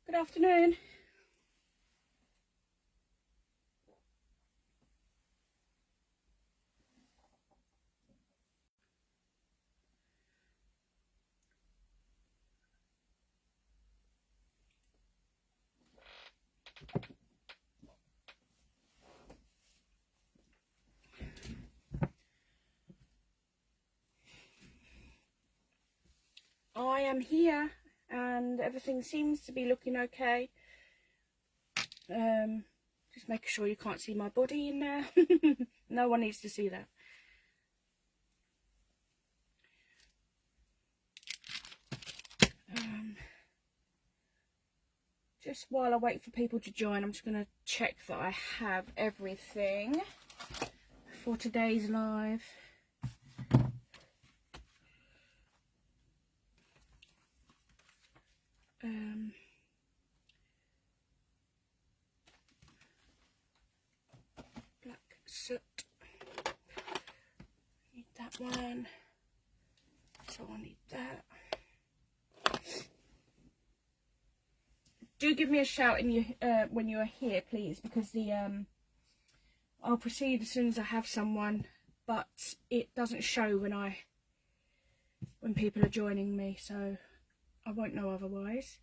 Good afternoon. I am here and everything seems to be looking okay. Just making sure you can't see my body in there. No one needs to see that. Just while I wait for people to join, I'm just going to check that I have everything for today's live. Black soot. Need that one. So I need that. Do give me a shout in you when you are here, please, because the I'll proceed as soon as I have someone, but it doesn't show when people are joining me, so I won't know otherwise.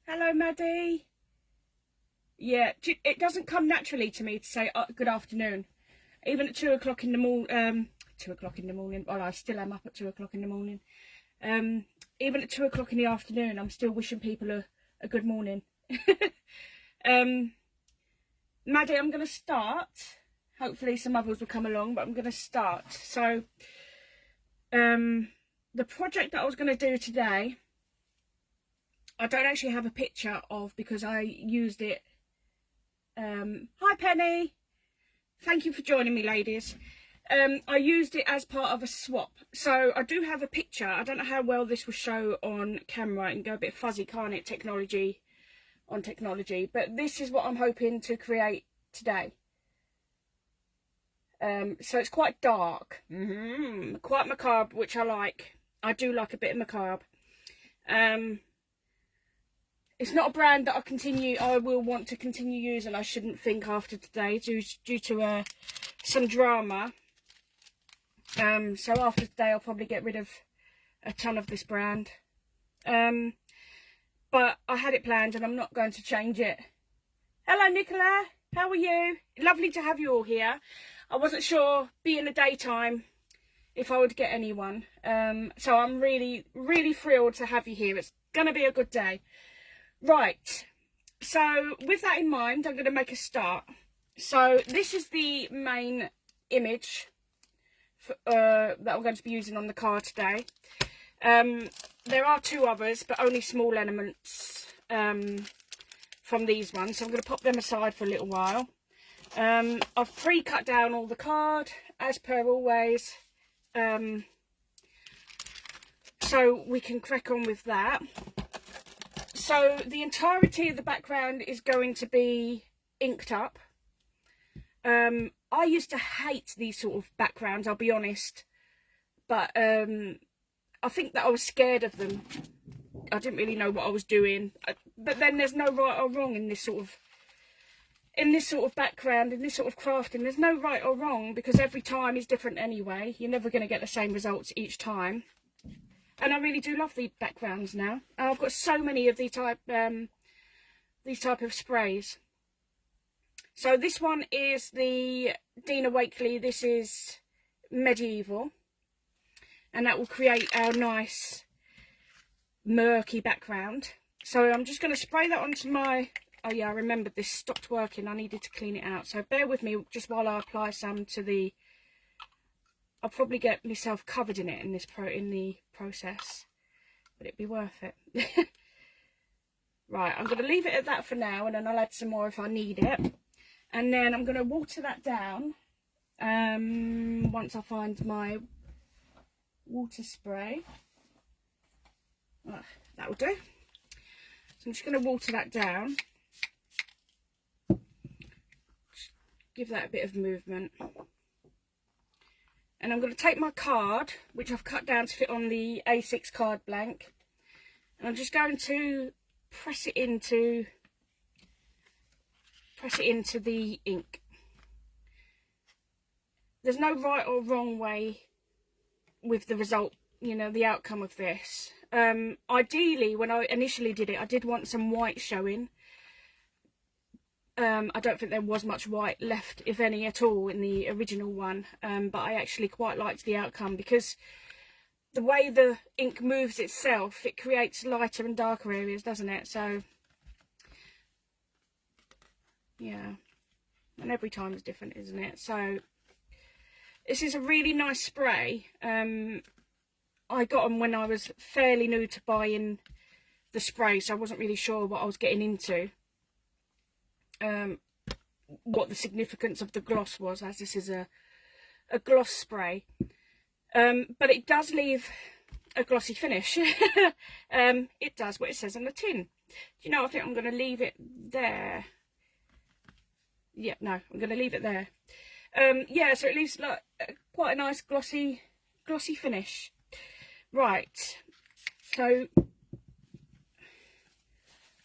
Hello, Maddie. Yeah, it doesn't come naturally to me to say good afternoon. Even at 2 o'clock in the morning, 2 o'clock in the morning, well, I still am up at 2 o'clock in the morning. Even at 2 o'clock in the afternoon, I'm still wishing people a good morning. Maddie, I'm going to start. Hopefully some others will come along, but I'm going to start. So, the project that I was going to do today, I don't actually have a picture of because I used it. Hi Penny, thank you for joining me, ladies. I used it as part of a swap, so I do have a picture. I don't know how well this will show on camera. It can go a bit fuzzy, can't it? Technology on technology, but this is what I'm hoping to create today. So it's quite dark, quite macabre, which I like. I do like a bit of macabre. It's not a brand that I will want to continue using, I shouldn't think, after today, due to some drama. So after today, I'll probably get rid of a ton of this brand. But I had it planned and I'm not going to change it. Hello, Nicola. How are you? Lovely to have you all here. I wasn't sure, being the daytime, if I would get anyone. So I'm really, really thrilled to have you here. It's going to be a good day. Right, so with that in mind, I'm going to make a start. So this is the main image that I'm going to be using on the card today. There are two others, but only small elements from these ones. So I'm going to pop them aside for a little while. I've pre-cut down all the card, as per always. So we can crack on with that. So the entirety of the background is going to be inked up. I used to hate these sort of backgrounds, I'll be honest. But I think that I was scared of them. I didn't really know what I was doing. But then there's no right or wrong in this sort of background, in this sort of crafting. There's no right or wrong, because every time is different anyway. You're never going to get the same results each time. And I really do love the backgrounds now. I've got so many of these type of sprays. So this one is the Dina Wakley. This is Medieval, and that will create our nice murky background. So I'm just going to spray that onto my, oh yeah, I remembered this stopped working. I needed to clean it out. So bear with me just while I apply some to the, I'll probably get myself covered in it in the process, but it'd be worth it. Right, I'm going to leave it at that for now, and then I'll add some more if I need it. And then I'm going to water that down once I find my water spray. That will do. So I'm just going to water that down. Just give that a bit of movement. And I'm going to take my card, which I've cut down to fit on the A6 card blank, and I'm just going to press it into the ink. There's no right or wrong way with the result, you know, the outcome of this. Ideally, when I initially did it, I did want some white showing. I don't think there was much white left, if any at all, in the original one, but I actually quite liked the outcome because the way the ink moves itself, it creates lighter and darker areas, doesn't it? So yeah, and every time is different, isn't it? So this is a really nice spray. I got them when I was fairly new to buying the spray, so I wasn't really sure what I was getting into, what the significance of the gloss was, as this is a gloss spray. But it does leave a glossy finish. It does what it says on the tin. Do you know, I think I'm going to leave it there. Yeah, no, I'm going to leave it there. Yeah, so it leaves like quite a nice glossy finish. Right, so I'm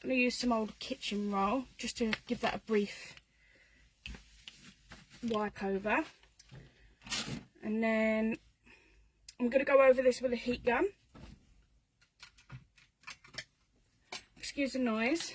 going to use some old kitchen roll just to give that a brief wipe over. And then I'm going to go over this with a heat gun. Excuse the noise.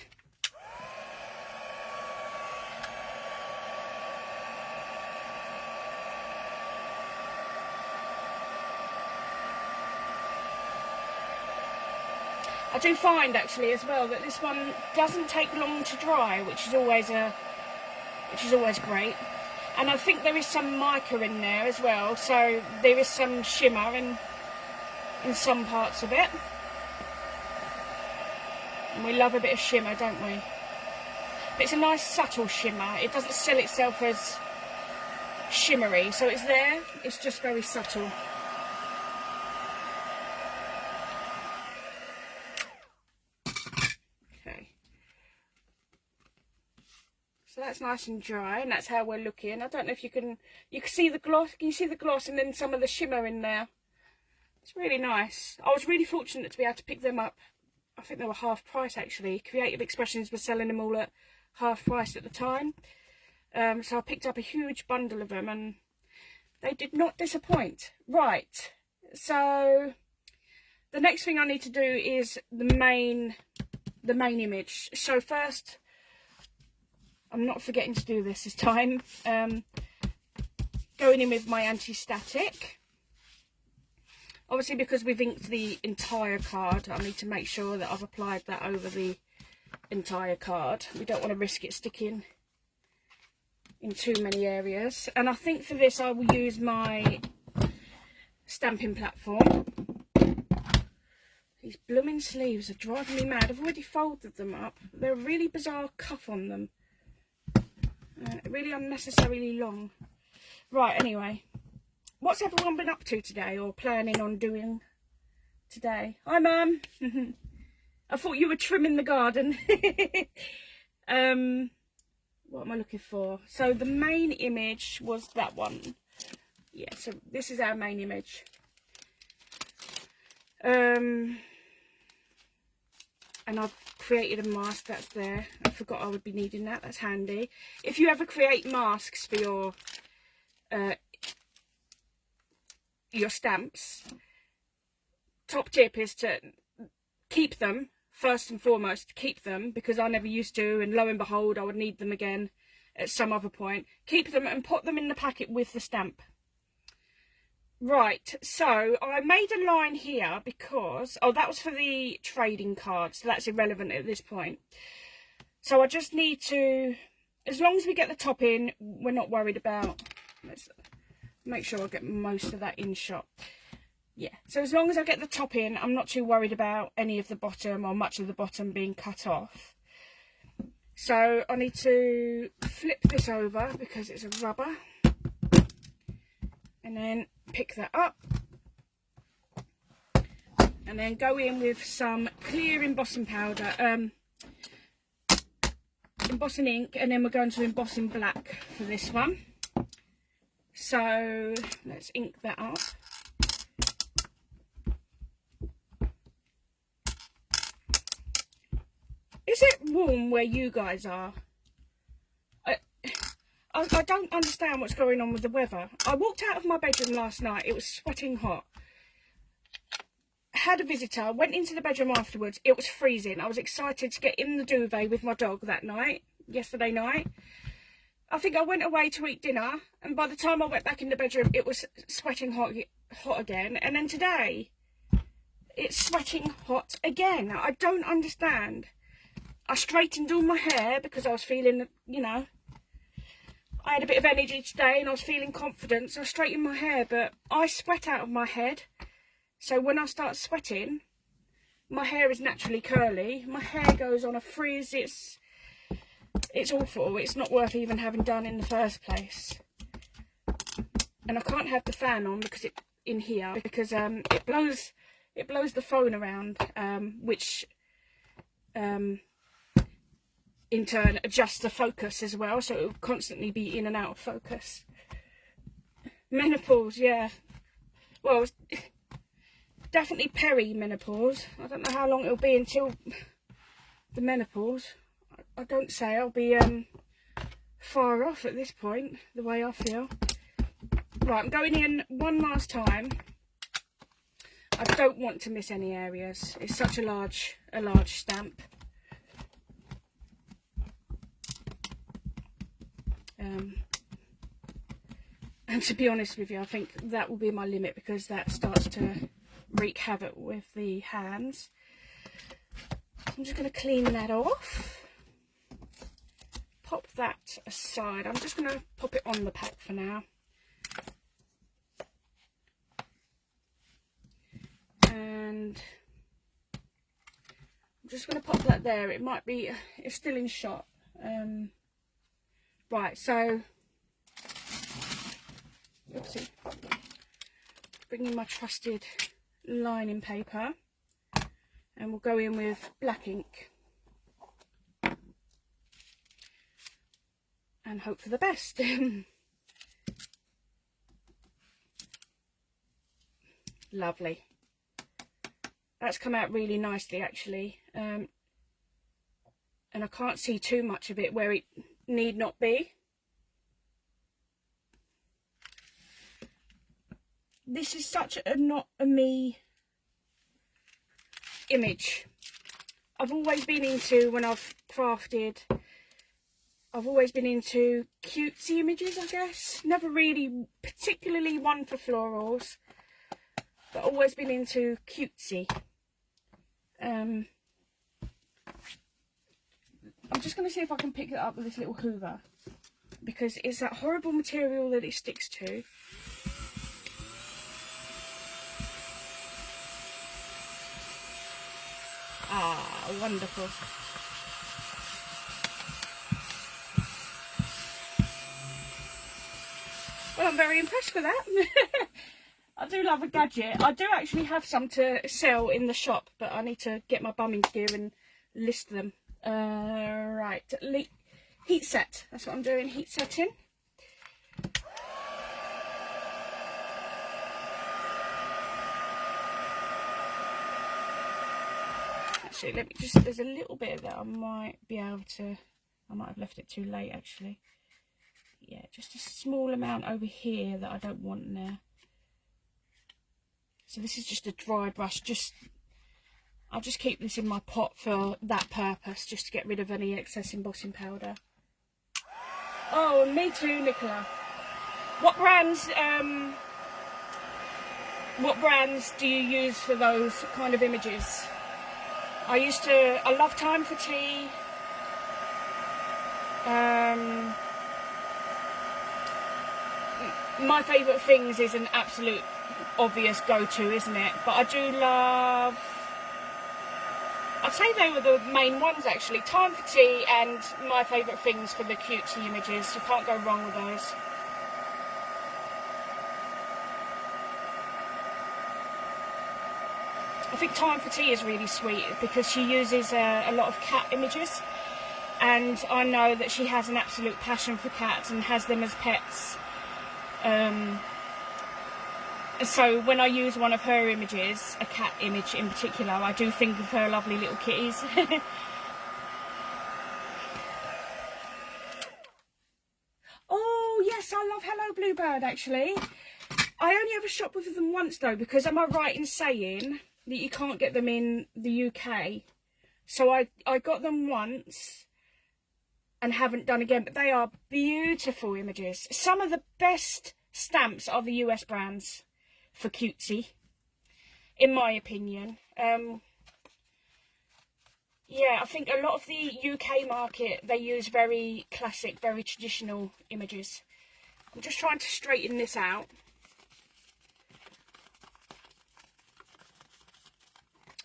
I do find actually as well that this one doesn't take long to dry, which is always great. And I think there is some mica in there as well, so there is some shimmer in some parts of it. And we love a bit of shimmer, don't we? But it's a nice subtle shimmer. It doesn't sell itself as shimmery, so it's there, it's just very subtle. So that's nice and dry, and that's how we're looking. I don't know if you can see the gloss. Can you see the gloss and then some of the shimmer in there? It's really nice. I was really fortunate to be able to pick them up. I think they were half price actually. Creative Expressions were selling them all at half price at the time. So I picked up a huge bundle of them and they did not disappoint. Right, so the next thing I need to do is the main image. So first, I'm not forgetting to do this time. Going in with my anti-static. Obviously, because we've inked the entire card, I need to make sure that I've applied that over the entire card. We don't want to risk it sticking in too many areas. And I think for this I will use my stamping platform. These blooming sleeves are driving me mad. I've already folded them up. They're a really bizarre cuff on them. Really unnecessarily long. Right, anyway. What's everyone been up to today or planning on doing today? Hi, Mum. I thought you were trimming the garden. What am I looking for? So the main image was that one. Yeah, so this is our main image. And I've created a mask that's there. I forgot I would be needing that. That's handy. If you ever create masks for your stamps, top tip is to keep them. First and foremost, keep them, because I never used to, and lo and behold, I would need them again at some other point. Keep them and put them in the packet with the stamp. Right, so I made a line here because, oh, that was for the trading card, so that's irrelevant at this point. So I just need to, as long as we get the top in, we're not worried about, let's make sure I get most of that in shot. Yeah, so as long as I get the top in, I'm not too worried about any of the bottom or much of the bottom being cut off. So I need to flip this over because it's a rubber, and then pick that up, and then go in with some clear embossing powder, embossing ink, and then we're going to emboss in black for this one. So let's ink that up. Is it warm where you guys are? I don't understand what's going on with the weather. I walked out of my bedroom last night. It was sweating hot. Had a visitor, went into the bedroom afterwards. It was freezing. I was excited to get in the duvet with my dog that night, yesterday night. I think I went away to eat dinner, and by the time I went back in the bedroom, it was sweating hot again. And then today, it's sweating hot again. I don't understand. I straightened all my hair because I was feeling, you know, I had a bit of energy today and I was feeling confident, so I straightened my hair, but I sweat out of my head. So when I start sweating, my hair is naturally curly. My hair goes on a frizz. It's awful. It's not worth even having done in the first place. And I can't have the fan on because it blows the phone around, which in turn adjusts the focus as well, so it will constantly be in and out of focus. Menopause, yeah. Well, it's definitely peri-menopause. I don't know how long it'll be until the menopause. I don't say I'll be far off at this point, the way I feel. Right, I'm going in one last time. I don't want to miss any areas. It's such a large stamp. And to be honest with you, I think that will be my limit because that starts to wreak havoc with the hands. I'm just going to clean that off. Pop that aside. I'm just going to pop it on the pack for now. And I'm just going to pop that there. It might be, it's still in shot. Right, so, oopsie, bringing my trusted lining paper, and we'll go in with black ink and hope for the best. Lovely. That's come out really nicely actually, and I can't see too much of it where it need not be. This is such a not a me image. I've always been into, when I've crafted, I've always been into cutesy images, I guess. Never really particularly one for florals, but always been into cutesy. I'm just going to see if I can pick it up with this little hoover, because it's that horrible material that it sticks to. Ah, wonderful. Well, I'm very impressed with that. I do love a gadget. I do actually have some to sell in the shop, but I need to get my bum in gear and list them. Right, heat set. That's what I'm doing, heat setting. Actually, let me just, there's a little bit that I might be able to, I might have left it too late actually. Yeah, just a small amount over here that I don't want in there. So this is just a dry brush, I'll just keep this in my pot for that purpose, just to get rid of any excess embossing powder. Oh, me too, Nicola. What brands What brands do you use for those kind of images? I love Time for Tea. My favourite things is an absolute obvious go-to, isn't it? But I do love, I'd say they were the main ones actually. Time for Tea and My Favourite Things for the cutesy images. You can't go wrong with those. I think Time for Tea is really sweet because she uses a lot of cat images, and I know that she has an absolute passion for cats and has them as pets. So when I use one of her images, a cat image in particular, I do think of her lovely little kitties. Oh yes, I love Hello Bluebird actually. I only ever shopped with them once though, because am I right in saying that you can't get them in the UK? So I got them once and haven't done again, but they are beautiful images. Some of the best stamps are the US brands for cutesy, in my opinion. Yeah, I think a lot of the UK market, they use very classic, very traditional images. I'm just trying to straighten this out.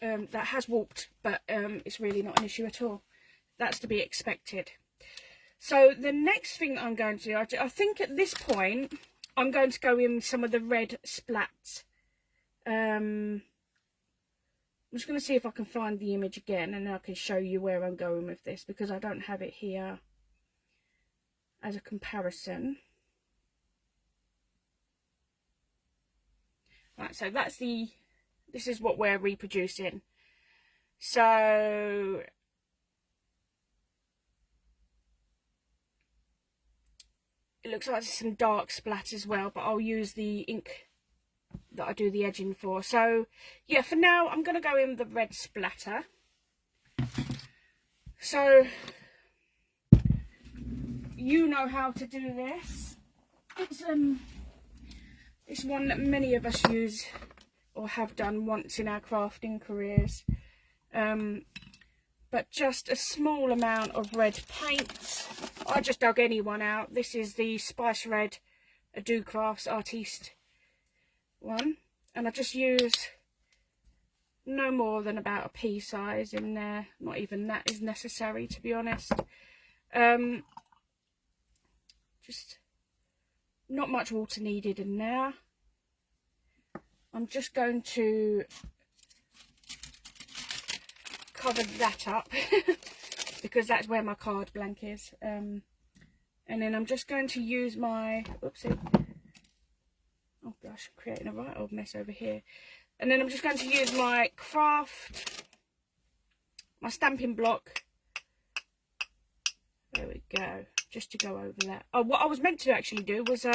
That has warped, but it's really not an issue at all. That's to be expected. So the next thing that I'm going to do, I think at this point, I'm going to go in with some of the red splats. I'm just going to see if I can find the image again, and then I can show you where I'm going with this, because I don't have it here as a comparison. Right, so that's this is what we're reproducing. So it looks like there's some dark splat as well, but I'll use the ink that I do the edging for. So yeah, for now I'm going to go in with the red splatter. So you know how to do this. It's one that many of us use or have done once in our crafting careers. But just a small amount of red paint. I just dug any one out. This is the Spice Red Ado Crafts Artiste one, and I just use no more than about a pea size in there. Not even that is necessary, to be honest. Just not much water needed in there. I'm just going to cover that up because that's where my card blank is. And then I'm just going to use my, oopsie, oh gosh, I'm creating a right old mess over here. And then I'm just going to use my my stamping block. There we go, just to go over that. Oh, what I was meant to actually do was,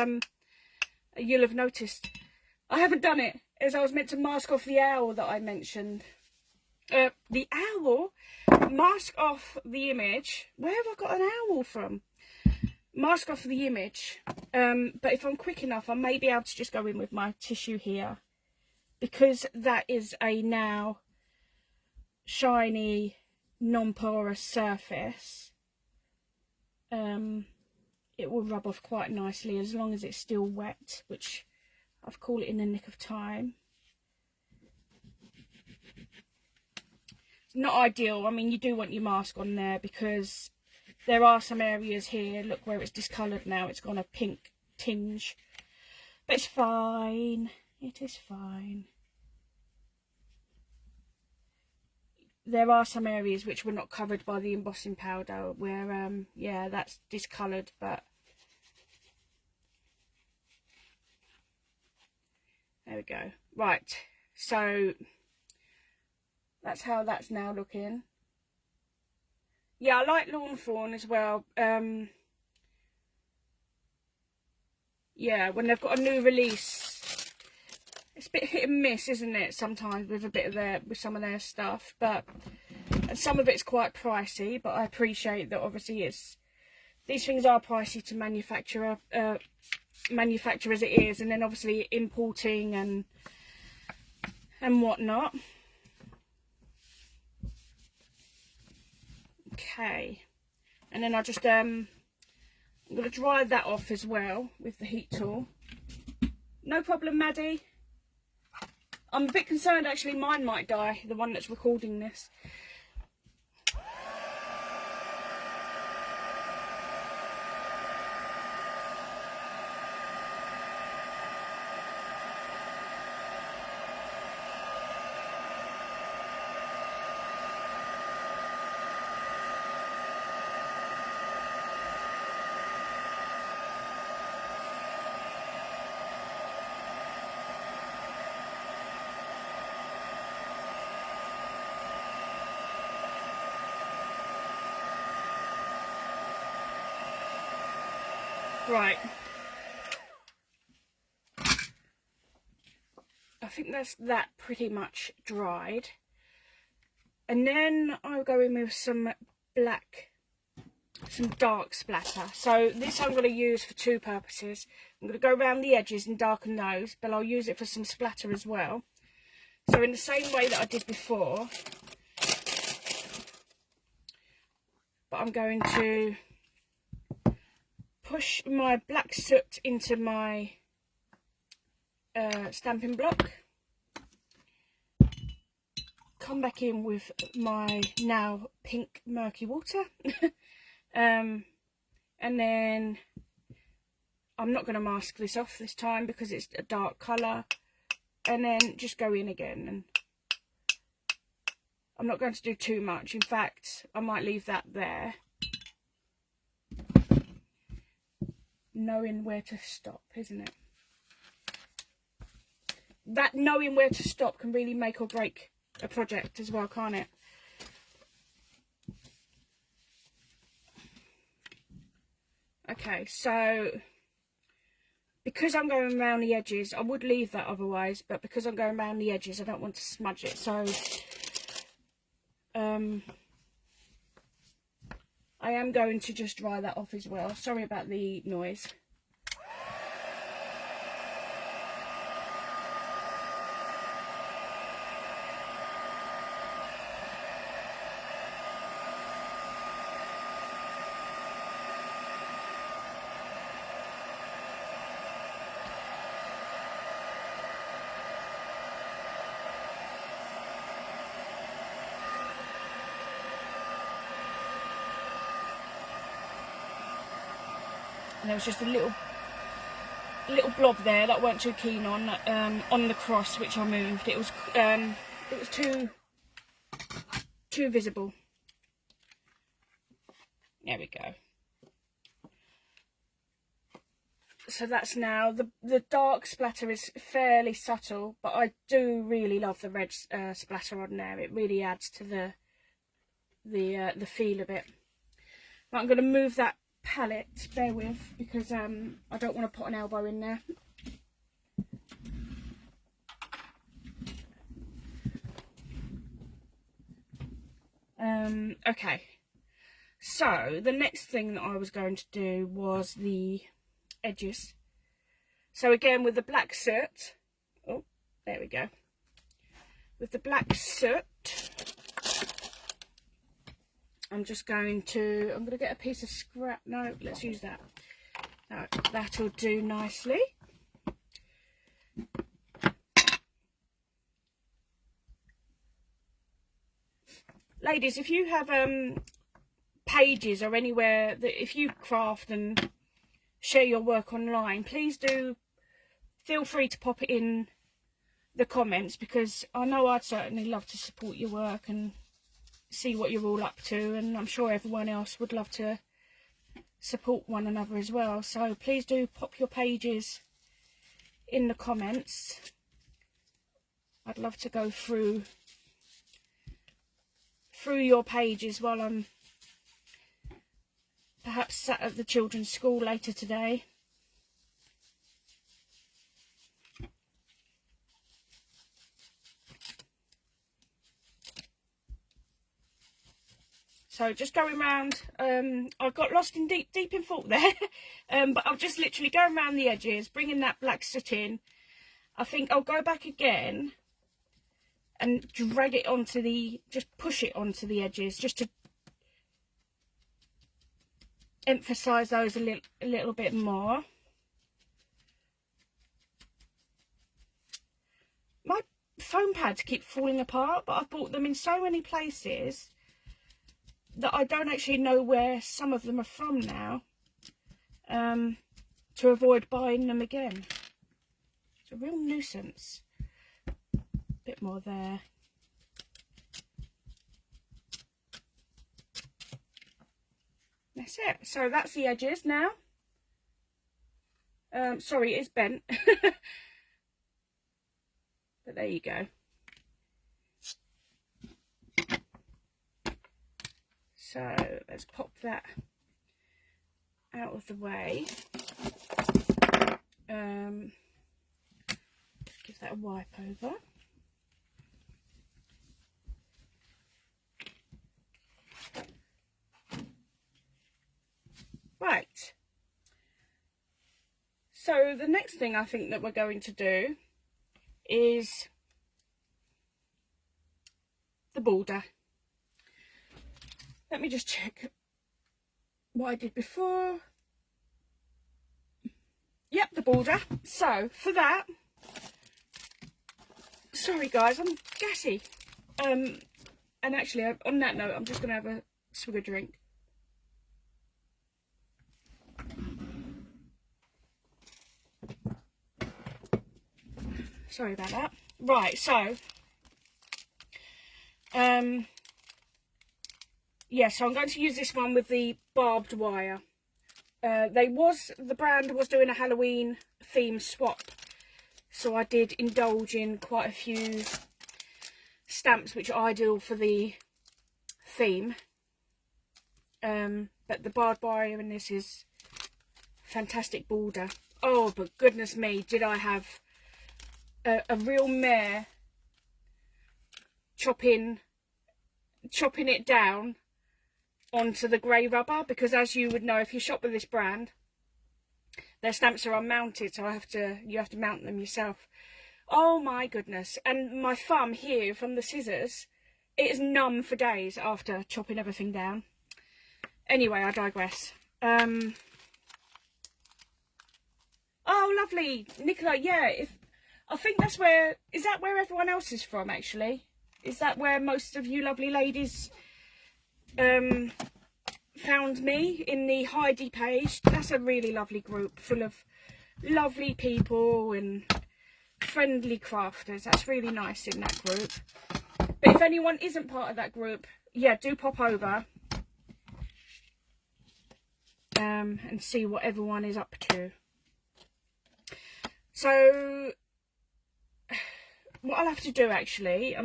you'll have noticed, I haven't done it, is I was meant to mask off the owl that I mentioned. The owl? Mask off the image. Where have I got an owl from? Mask off the image. But if I'm quick enough, I may be able to just go in with my tissue here, because that is a now shiny, non-porous surface. It will rub off quite nicely as long as it's still wet, which I've caught it in the nick of time. It's not ideal. I mean, you do want your mask on there because there are some areas here, look where it's discoloured now, it's gone a pink tinge. But it's fine. It is fine. There are some areas which were not covered by the embossing powder where, yeah, that's discoloured, but there we go. Right, so that's how that's now looking. Yeah, I like Lawn Fawn as well. Yeah, when they've got a new release, it's a bit hit and miss, isn't it? Sometimes with a bit of with some of their stuff, but and some of it's quite pricey. But I appreciate that. Obviously, these things are pricey to manufacture as it is, and then obviously importing and and whatnot. Okay, and then I just I'm going to dry that off as well with the heat tool. No problem, Maddie. I'm a bit concerned actually mine might die, the one that's recording this. Right, I think that's that pretty much dried, and then I'll go in with some dark splatter. So this I'm going to use for two purposes. I'm going to go around the edges and darken those, but I'll use it for some splatter as well. So in the same way that I did before, but I'm going to push my black soot into my stamping block, come back in with my now pink murky water, and then I'm not going to mask this off this time because it's a dark colour, and then just go in again. And I'm not going to do too much, in fact I might leave that there, knowing where to stop, isn't it? That knowing where to stop can really make or break a project as well, can't it? Okay, so because I'm going around the edges, I would leave that otherwise, but because I'm going around the edges I don't want to smudge it, so I am going to just dry that off as well. Sorry about the noise. And there was just a little blob there that I weren't too keen on the cross, which I moved. It was too visible. There we go. So that's now the dark splatter is fairly subtle, but I do really love the red splatter on there. It really adds to the feel of it. But I'm going to move that palette, bear with, because I don't want to put an elbow in there. Okay, so the next thing that I was going to do was the edges. So again with the black soot, oh there we go, with the black soot I'm going to get a piece of scrap. No, let's use that. That'll do nicely. Ladies, if you have pages or anywhere that if you craft and share your work online, please do feel free to pop it in the comments, because I know I'd certainly love to support your work and see what you're all up to, and I'm sure everyone else would love to support one another as well. So please do pop your pages in the comments. I'd love to go through your pages while I'm perhaps sat at the children's school later today. So just going around, I got lost in deep in thought there, but I'm just literally going around the edges, bringing that black soot in. I think I'll go back again and drag it onto the, just push it onto the edges, just to emphasize those a little bit more. My foam pads keep falling apart, but I've bought them in so many places that I don't actually know where some of them are from now, to avoid buying them again. It's a real nuisance. Bit more there. That's it. So that's the edges now. Sorry, it's bent. But there you go. So let's pop that out of the way. Give that a wipe over. Right. So the next thing I think that we're going to do is the border. Let me just check what I did before. Yep, the border. So for that, sorry guys, I'm gassy. And actually, on that note, I'm just going to have a swig of drink. Sorry about that. Right, so yeah, so I'm going to use this one with the barbed wire. The brand was doing a Halloween theme swap, so I did indulge in quite a few stamps which are ideal for the theme. But the barbed wire in this is fantastic border. Oh, but goodness me, did I have a real mare chopping it down onto the grey rubber, because as you would know if you shop with this brand, their stamps are unmounted, so you have to mount them yourself. Oh my goodness. And my thumb here from the scissors, it is numb for days after chopping everything down. Anyway, I digress. Oh lovely, Nicola. Yeah, I think that's where, is that where everyone else is from actually? Is that where most of you lovely ladies found me, in the Heidi page? That's a really lovely group full of lovely people and friendly crafters. That's really nice in that group. But if anyone isn't part of that group, yeah, do pop over and see what everyone is up to. So what I'll have to do actually,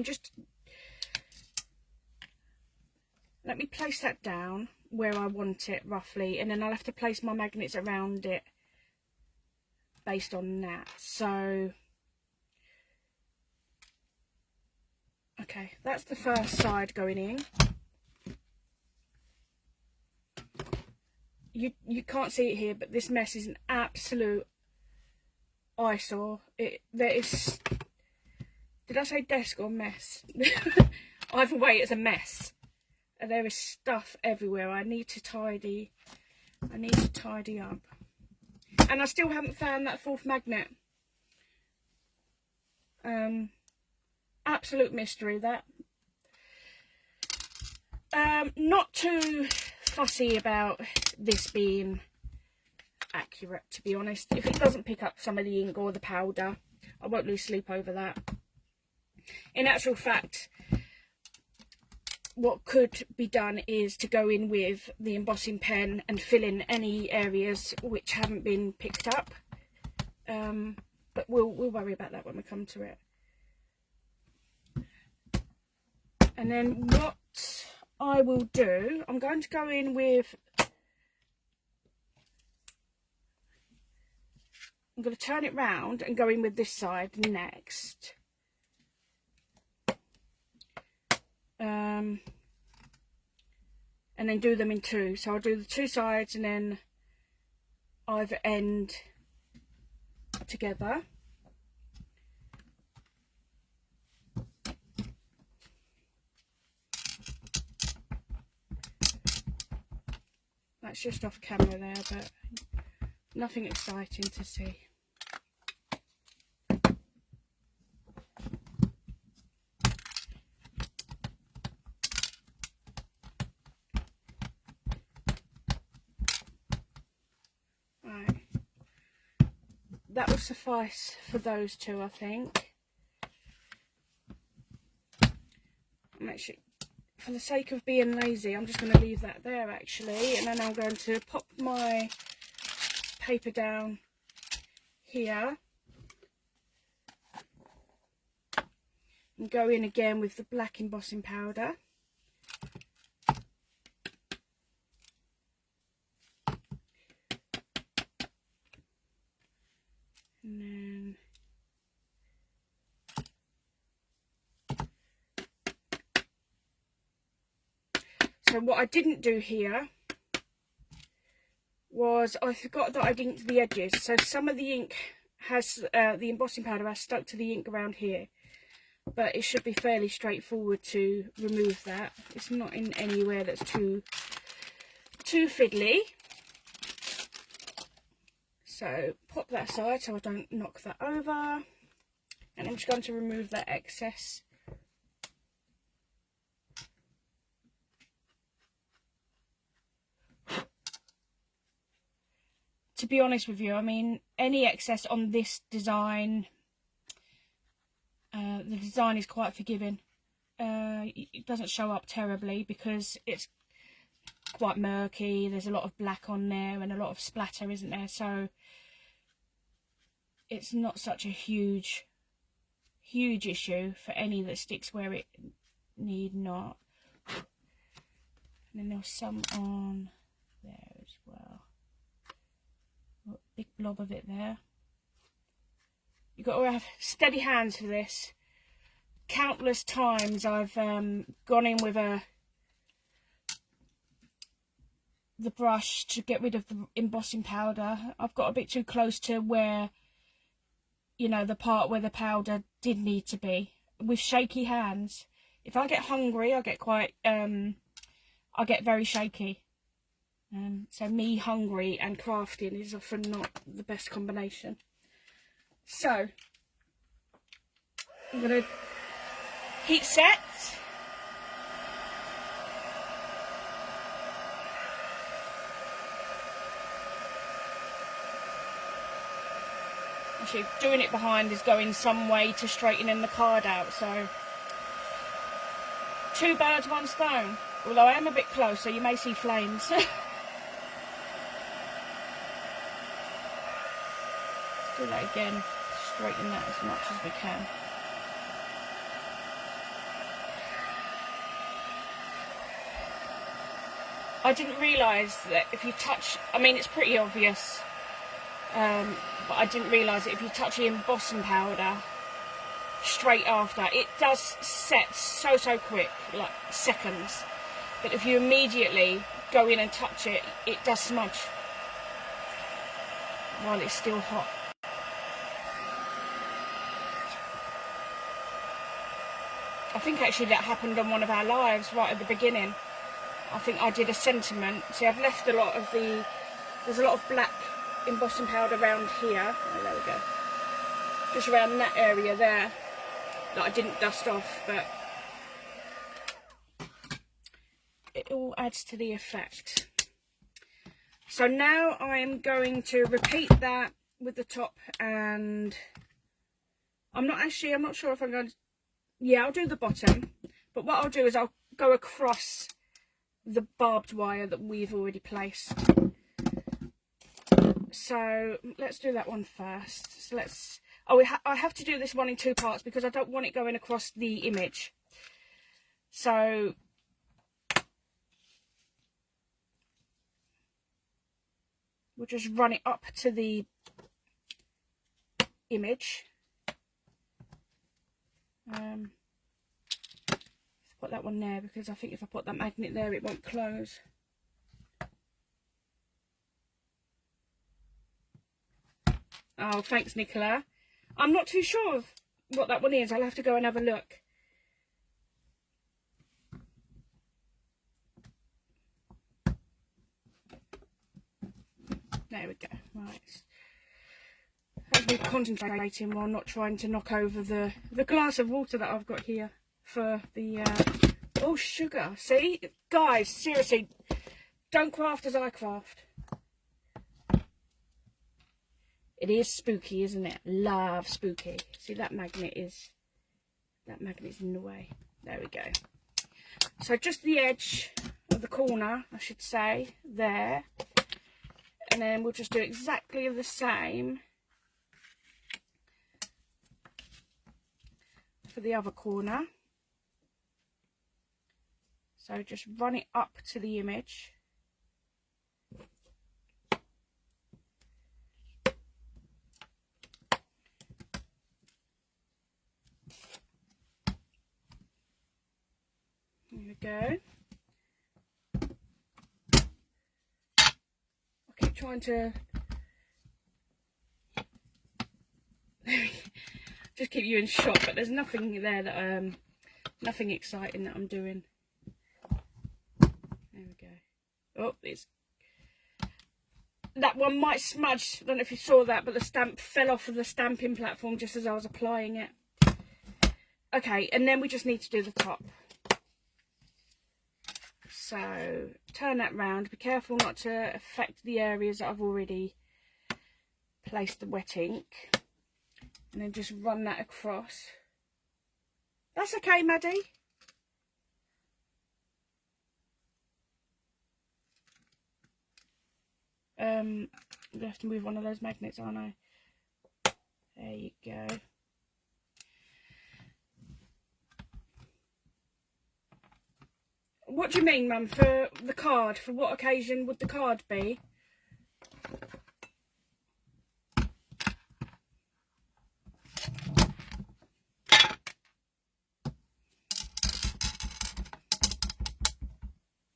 let me place that down where I want it roughly, and then I'll have to place my magnets around it based on that. So okay, that's the first side going in. You can't see it here, but this mess is an absolute eyesore. There is, did I say desk or mess? Either way, it's a mess. And there is stuff everywhere. I need to tidy up. And I still haven't found that fourth magnet. Absolute mystery, that. Not too fussy about this being accurate, to be honest. If it doesn't pick up some of the ink or the powder, I won't lose sleep over that. In actual fact, what could be done is to go in with the embossing pen and fill in any areas which haven't been picked up. But we'll worry about that when we come to it. And then what I will do, I'm going to go in with, I'm going to turn it round and go in with this side next. And then do them in two. So I'll do the two sides and then either end together. That's just off camera there, but nothing exciting to see. Right. That will suffice for those two, I think. I'm actually, for the sake of being lazy, I'm just going to leave that there actually, and then I'm going to pop my paper down here and go in again with the black embossing powder. And then so what I didn't do here was I forgot that I'd inked the edges. So some of the ink has, the embossing powder has stuck to the ink around here. But it should be fairly straightforward to remove that. It's not in anywhere that's too fiddly. So pop that aside so I don't knock that over. And I'm just going to remove that excess. To be honest with you, I mean, any excess on this design, the design is quite forgiving. It doesn't show up terribly because it's quite murky. There's a lot of black on there and a lot of splatter, isn't there? So it's not such a huge issue for any that sticks where it need not. And then there's some on there as well. Big blob of it there. You've got to have steady hands for this. Countless times I've gone in with the brush to get rid of the embossing powder. I've got a bit too close to where, you know, the part where the powder did need to be. With shaky hands, if I get hungry, I get quite, I get very shaky. So me hungry and crafting is often not the best combination. So I'm going to heat set. Actually, doing it behind is going some way to straightening the card out, so two birds, one stone. Although I am a bit close, so you may see flames. Do that again, straighten that as much as we can. I didn't realise that if you touch, I mean it's pretty obvious, but I didn't realise that if you touch the embossing powder straight after, it does set so quick, like seconds. But if you immediately go in and touch it, it does smudge while it's still hot. I think actually that happened on one of our lives right at the beginning. I think I did a sentiment. See, I've left a lot of the, there's a lot of black embossing powder around here. Oh, there we go. Just around that area there that I didn't dust off, but it all adds to the effect. So now I'm going to repeat that with the top, and I'm not sure if I'm going to, yeah, I'll do the bottom, but what I'll do is I'll go across the barbed wire that we've already placed. So let's do that one first. So let's, oh, I have to do this one in two parts because I don't want it going across the image. So we'll just run it up to the image. Put that one there because I think if I put that magnet there it won't close. Oh, thanks Nicola. I'm not too sure of what that one is. I'll have to go and have a look. There we go. Right. That's me concentrating while not trying to knock over the glass of water that I've got here for the oh, sugar. See, guys, seriously, don't craft as I craft. It is spooky, isn't it? Love spooky. See, that magnet is in the way. There we go. So just the edge of the corner, I should say, there. And then we'll just do exactly the same for the other corner. So just run it up to the image. There we go. I keep trying to just keep you in shock, but there's nothing there that nothing exciting that I'm doing. There we go. Oh, that one might smudge. I don't know if you saw that, but the stamp fell off of the stamping platform just as I was applying it. Okay, and then we just need to do the top. So turn that round. Be careful not to affect the areas that I've already placed the wet ink. And then just run that across. That's okay, Maddie. I'm gonna have to move one of those magnets, aren't I? There you go. What do you mean, Mum, for the card? For what occasion would the card be?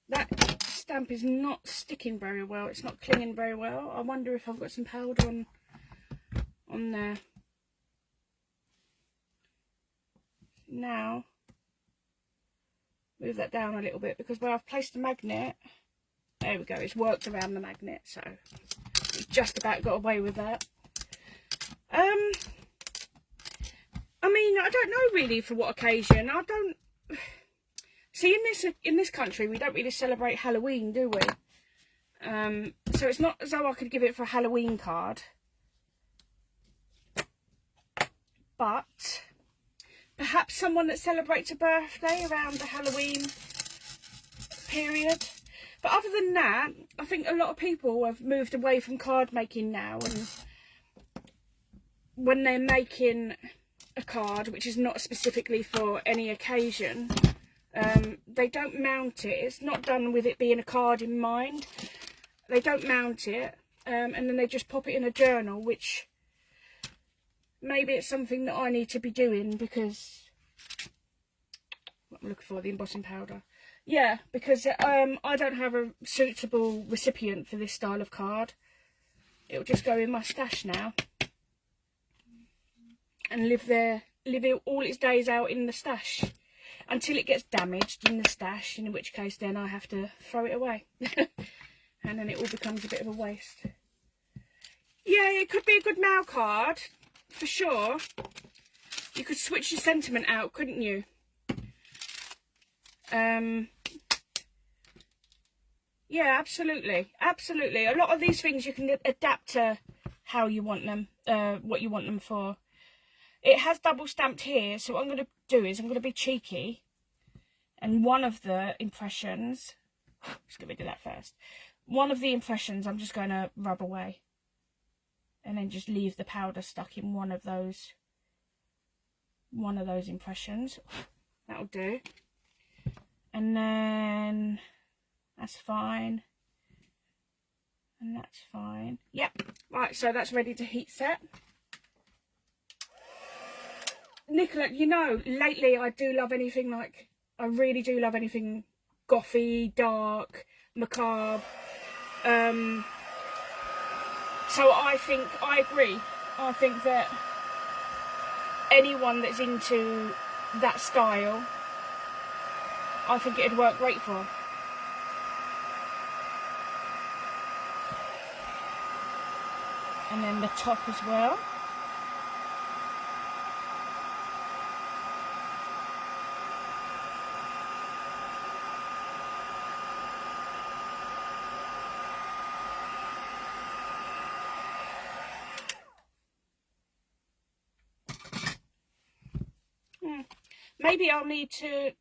That stamp is not sticking very well. It's not clinging very well. I wonder if I've got some powder on there. Now, move that down a little bit, because where I've placed the magnet, there we go, it's worked around the magnet, so we just about got away with that. I mean, I don't know really for what occasion. I don't see, in this country we don't really celebrate Halloween, do we? So it's not as though I could give it for a Halloween card, but perhaps someone that celebrates a birthday around the Halloween period. But other than that, I think a lot of people have moved away from card making now, and when they're making a card which is not specifically for any occasion, they don't mount it. It's not done with it being a card in mind. They don't mount it, and then they just pop it in a journal, which maybe it's something that I need to be doing, because what I'm looking for, the embossing powder. Yeah, because I don't have a suitable recipient for this style of card. It'll just go in my stash now and live all its days out in the stash until it gets damaged in the stash, in which case then I have to throw it away. And then it all becomes a bit of a waste. Yeah, it could be a good mail card, for sure. You could switch your sentiment out, couldn't you? Yeah, absolutely. Absolutely. A lot of these things you can adapt to how you want them, what you want them for. It has double stamped here, so what I'm going to do is I'm going to be cheeky. And one of the impressions, just going to do that first. One of the impressions I'm just going to rub away. And then just leave the powder stuck in one of those impressions. That'll do. And then that's fine. And that's fine. Yep. Right, so that's ready to heat set. Nicola, you know, lately I do love anything like, I really do love anything gothy, dark, macabre. So I agree. I think that anyone that's into that style, I think it'd work great for. and then the top as well. Maybe I'll need to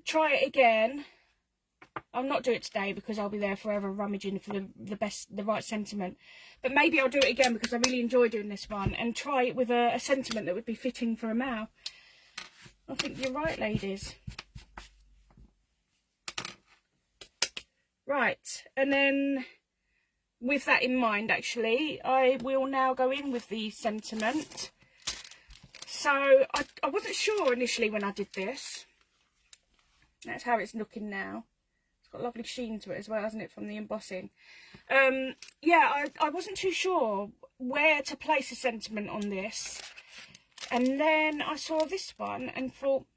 try it again. I'll not do it today because I'll be there forever rummaging for the right sentiment. But maybe I'll do it again because I really enjoy doing this one, and try it with a sentiment that would be fitting for a Mal. I think you're right, ladies. Right, and then with that in mind, actually, I will now go in with the sentiment. So I wasn't sure initially when I did this. That's how it's looking now. It's got a lovely sheen to it as well, hasn't it, from the embossing. Yeah, I wasn't too sure where to place a sentiment on this. And then I saw this one and thought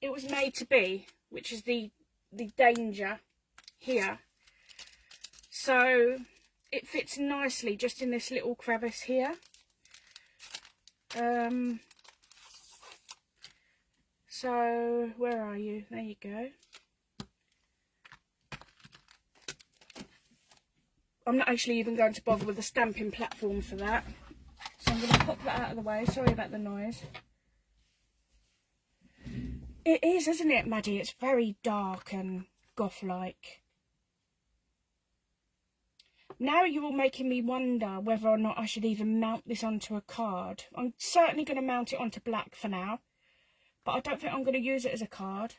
it was made to be, which is the danger here. So it fits nicely just in this little crevice here. So where are you? There you go. I'm not actually even going to bother with the stamping platform for that. So I'm going to pop that out of the way. Sorry about the noise. It is, isn't it, Maddie? It's very dark and goth-like. Now you're all making me wonder whether or not I should even mount this onto a card. I'm certainly going to mount it onto black for now, but I don't think I'm going to use it as a card.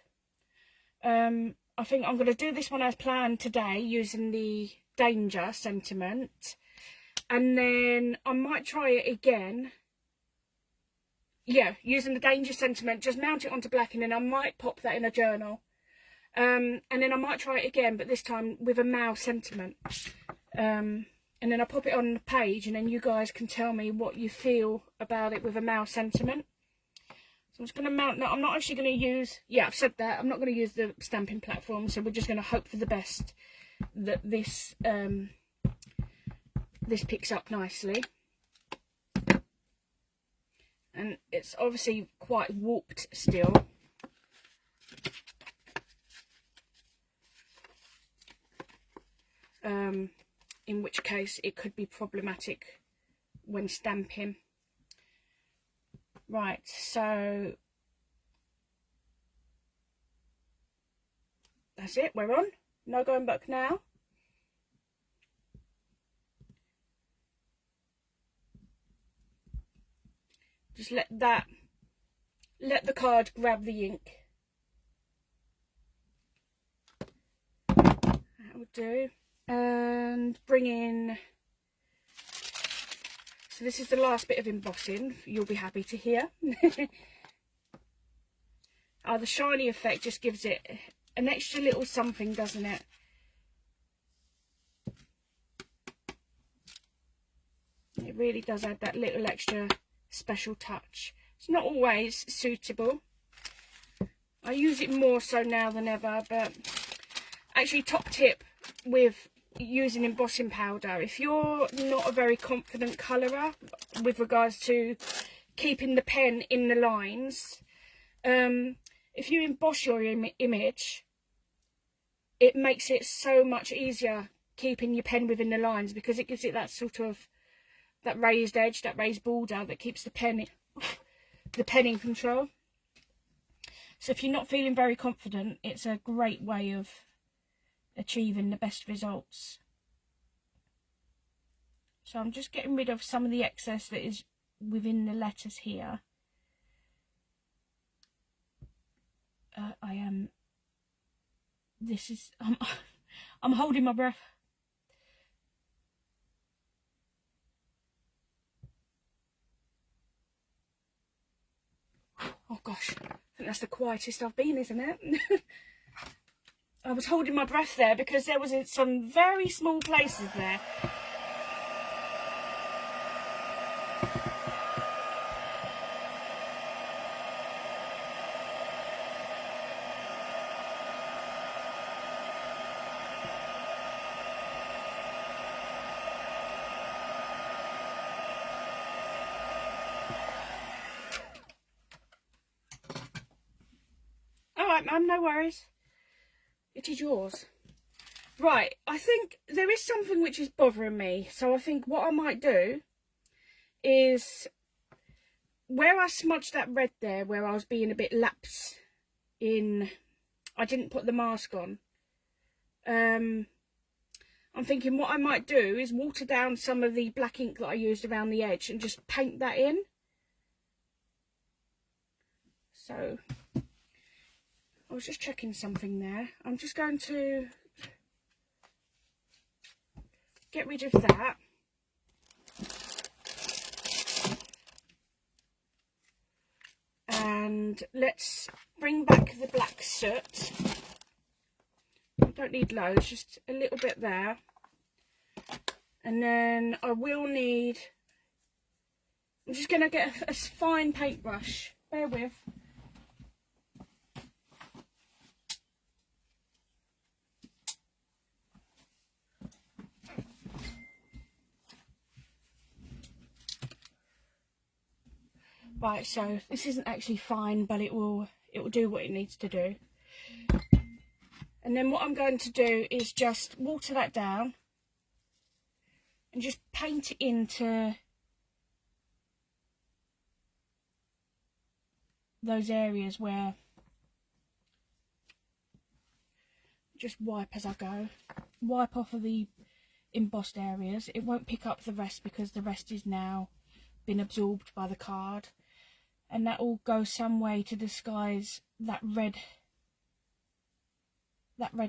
I think I'm going to do this one as planned today using the danger sentiment, and then I might try it again. Yeah, using the danger sentiment, just mount it onto black, and then I might pop that in a journal. And then I might try it again, but this time with a Mal sentiment. And then I pop it on the page, and then you guys can tell me what you feel about it with a Mal sentiment. So I'm just going to mount that. I'm not actually going to use, yeah, I've said that, I'm not going to use the stamping platform, so we're just going to hope for the best that this this picks up nicely. And it's obviously quite warped still. In which case it could be problematic when stamping. Right, so that's it, we're on. No going back now. Just let the card grab the ink. That will do. And bring in, so this is the last bit of embossing, you'll be happy to hear. Oh, the shiny effect just gives it an extra little something, doesn't it? It really does add that little extra special touch. It's not always suitable. I use it more so now than ever, but actually, top tip with using embossing powder, if you're not a very confident colourer with regards to keeping the pen in the lines, if you emboss your image, it makes it so much easier keeping your pen within the lines, because it gives it that sort of that raised edge, that raised border that keeps the pen in control. So if you're not feeling very confident, it's a great way of achieving the best results. So I'm just getting rid of some of the excess that is within the letters here. I'm holding my breath. Oh gosh, I think that's the quietest I've been, isn't it? I was holding my breath there because there was some very small places there. right, Mum, no worries. It is yours. Right, I think there is something which is bothering me. So I think what I might do is, where I smudged that red there, where I was being a bit lax in, I didn't put the mask on. I'm thinking what I might do is water down some of the black ink that I used around the edge and just paint that in. So, I was just checking something there. I'm just going to get rid of that. And let's bring back the black soot. I don't need loads, just a little bit there. And then I will need, I'm just going to get a fine paintbrush. Bear with. Right, so this isn't actually fine, but it will do what it needs to do. And then what I'm going to do is just water that down and just paint it into those areas where, just wipe as I go. Wipe off of the embossed areas. It won't pick up the rest because the rest is now been absorbed by the card. And that will go some way to disguise that red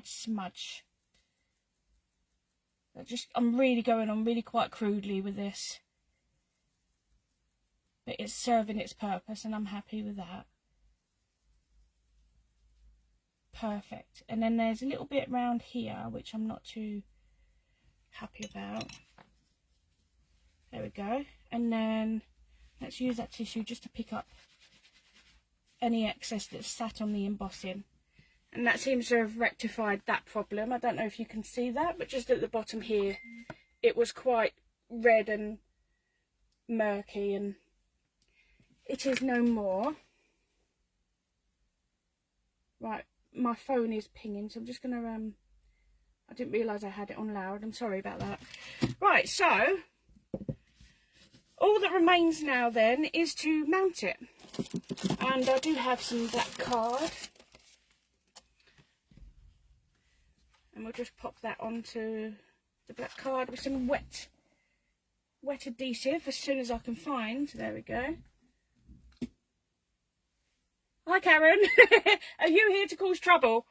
smudge. I'm really going on really quite crudely with this, but it's serving its purpose and I'm happy with that. Perfect. And then there's a little bit around here which I'm not too happy about. There we go. And then let's use that tissue just to pick up any excess that's sat on the embossing. And that seems to have rectified that problem. I don't know if you can see that, but just at the bottom here, it was quite red and murky, and it is no more. Right, my phone is pinging, so I'm just going to, I didn't realise I had it on loud. I'm sorry about that. Right, so all that remains now then is to mount it. And I do have some black card. And we'll just pop that onto the black card with some wet adhesive as soon as I can find. There we go. Hi Karen, are you here to cause trouble?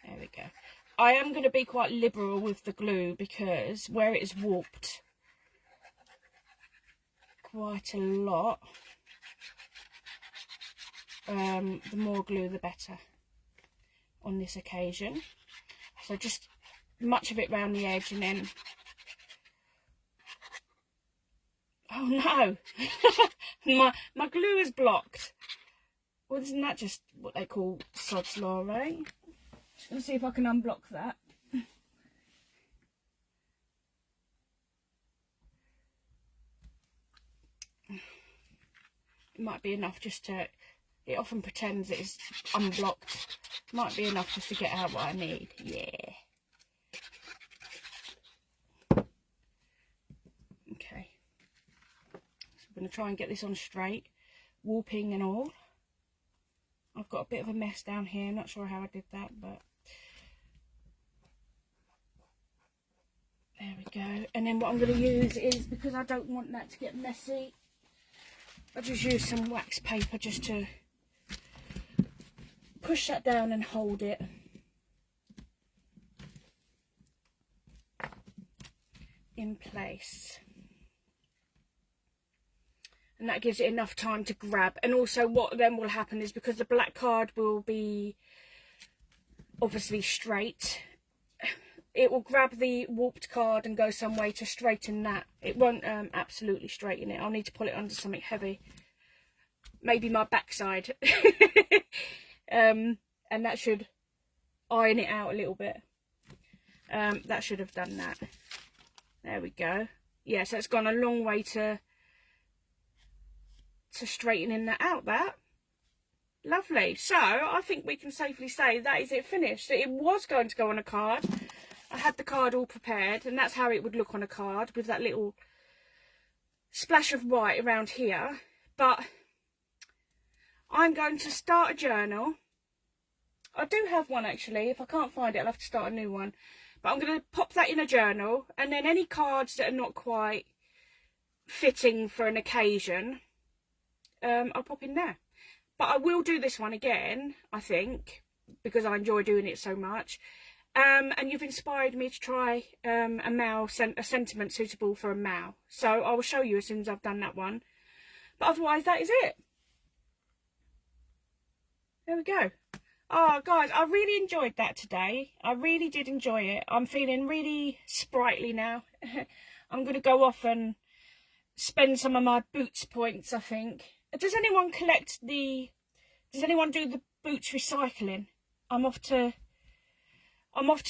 There we go. I am going to be quite liberal with the glue because where it is warped quite a lot, the more glue the better on this occasion. So just much of it round the edge, and then, oh no, my glue is blocked. Well, isn't that just what they call sod's law, right? Just gonna see if I can unblock that. It might be enough just to, it often pretends it is unblocked. Might be enough just to get out what I need. Yeah. Okay. So I'm going to try and get this on straight. Warping and all. I've got a bit of a mess down here. Not sure how I did that, but there we go. And then what I'm going to use is, because I don't want that to get messy, I'll just use some wax paper just to push that down and hold it. In place. And that gives it enough time to grab. And also what then will happen is, because the black card will be obviously straight, it will grab the warped card and go some way to straighten that. It won't absolutely straighten it. I'll need to pull it under something heavy. Maybe my backside. And that should iron it out a little bit. That should have done that. There we go. Yeah, so it's gone a long way to to straightening that out. That lovely. So I think we can safely say that is it finished. It was going to go on a card. I had the card all prepared, and that's how it would look on a card, with that little splash of white around here. But I'm going to start a journal. I do have one actually. If I can't find it, I'll have to start a new one. But I'm going to pop that in a journal, and then any cards that are not quite fitting for an occasion, I'll pop in there. But I will do this one again, I think, because I enjoy doing it so much. And you've inspired me to try a sentiment suitable for a Mao. So I will show you as soon as I've done that one. But otherwise, that is it. There we go. Oh, guys, I really enjoyed that today. I really did enjoy it. I'm feeling really sprightly now. I'm going to go off and spend some of my boots points, I think. Does anyone does anyone do the boots recycling? I'm off to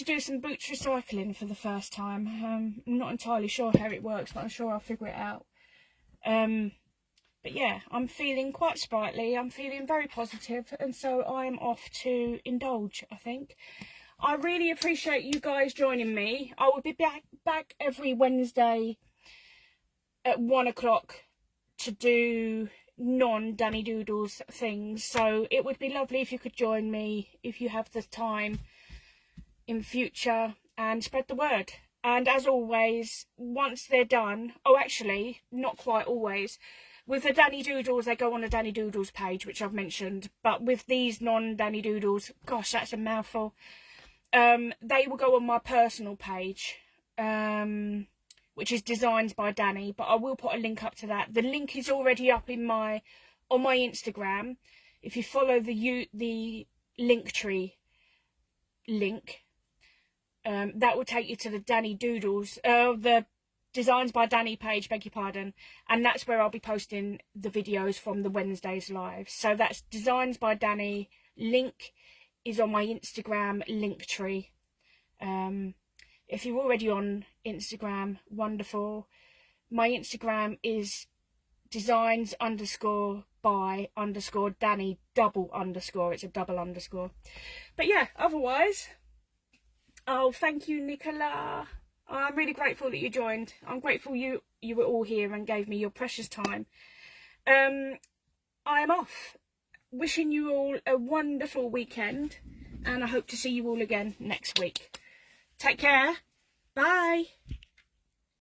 do some boots recycling for the first time. I'm not entirely sure how it works, but I'm sure I'll figure it out. But yeah, I'm feeling quite sprightly. I'm feeling very positive, and so I'm off to indulge, I think. I really appreciate you guys joining me. I will be back every Wednesday at 1 o'clock to do non-Danny Doodles things. So it would be lovely if you could join me if you have the time in future, and spread the word. And as always, once they're done, oh actually, not quite always, with the Danny Doodles, they go on a Danny Doodles page, which I've mentioned. But with these non-Danny Doodles, gosh, that's a mouthful. They will go on my personal page, which is Designs by Danny. But I will put a link up to that. The link is already up on my Instagram. If you follow the Linktree link, that will take you to the Danny Doodles, the Designs by Danny page, beg your pardon, and that's where I'll be posting the videos from the Wednesdays live. So that's Designs by Danny. Link is on my Instagram Linktree. If you're already on Instagram, wonderful. My Instagram is designs_by_Danny _. It's a double underscore. But yeah, otherwise, oh, thank you, Nicola. I'm really grateful that you joined. I'm grateful you were all here and gave me your precious time. I am off. Wishing you all a wonderful weekend, and I hope to see you all again next week. Take care. Bye.